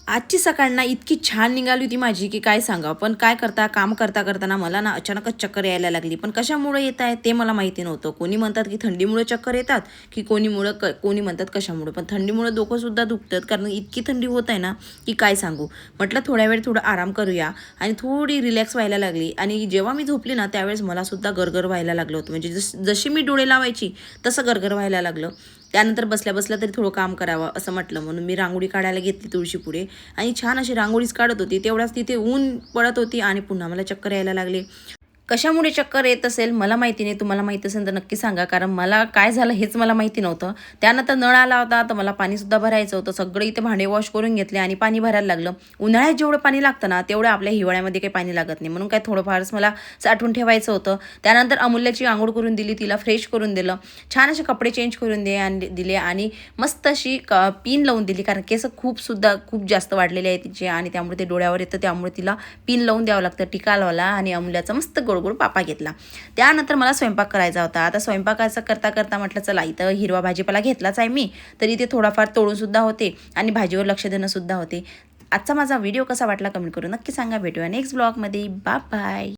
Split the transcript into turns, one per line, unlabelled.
आजची सकाळ ना इतकी छान निघाली होती माझी की काय सांगावं. पण काय काम करता करताना मला ना अचानकच चक्कर यायला लागली. पण कशामुळे येत आहे ते मला माहिती नव्हतं. कोणी म्हणतात की थंडीमुळे चक्कर येतात, की कोणी म्हणतात कशामुळे. पण थंडीमुळे डोकंसुद्धा दुखतात, कारण इतकी थंडी होत आहे ना की काय सांगू. म्हटलं थोड्या वेळ थोडं आराम करूया आणि थोडी रिलॅक्स व्हायला लागली. आणि जेव्हा मी झोपली ना त्यावेळेस मला सुद्धा गरगर व्हायला लागलं होतं. म्हणजे जशी मी डोळे लावायची तसं गरगर व्हायला लागलं. त्यानंतर बसल्या बसल्या तरी थोडं काम करावं असं म्हटलं, म्हणून मी रांगोळी काढायला घेतली तुळशीपुढे. आणि छान अशी रांगोळीच काढत होती. तेवढ्याच तिथे ऊन पडत होती आणि पुन्हा मला चक्कर यायला लागले. कशामुळे चक्कर येत असेल मला माहिती नाही. तुम्हाला माहिती असेल तर नक्की सांगा, कारण मला काय झालं हेच मला माहिती नव्हतं. त्यानंतर नळ आला होता तर मला पाणीसुद्धा भरायचं होतं. सगळं इथे भांडे वॉश करून घेतले आणि पाणी भरायला लागलं. उन्हाळ्यात जेवढं पाणी लागतं ना तेवढं आपल्या हिवाळ्यामध्ये काही पाणी लागत नाही, म्हणून काय थोडंफारच मला साठवून ठेवायचं होतं. त्यानंतर अमूल्याची आंघोळ करून दिली, तिला फ्रेश करून दिलं, छान असे कपडे चेंज करून दिले आणि मस्त अशी पिन लावून दिली, कारण केस खूप जास्त वाढलेले आहे तिचे आणि त्यामुळे ते डोळ्यावर येतं. त्यामुळे तिला पिन लावून द्यावं लागतं, टिका लावला आणि अमूल्याचा मस्त गोड गोड पापा घेतला. त्यानंतर मला स्वयंपाक करायचा होता. आता स्वयंपाकाचं करता करता म्हटलं चला इथं हिरवा भाजीपाला घेतलाच आहे मी, तर इथे थोडाफार तोडूनसुद्धा होते आणि भाजीवर लक्ष देणंसुद्धा होते. आजचा माझा व्हिडिओ कसा वाटला कमेंट करून नक्की सांगा. भेटूया नेक्स्ट ब्लॉगमध्ये. Bye bye.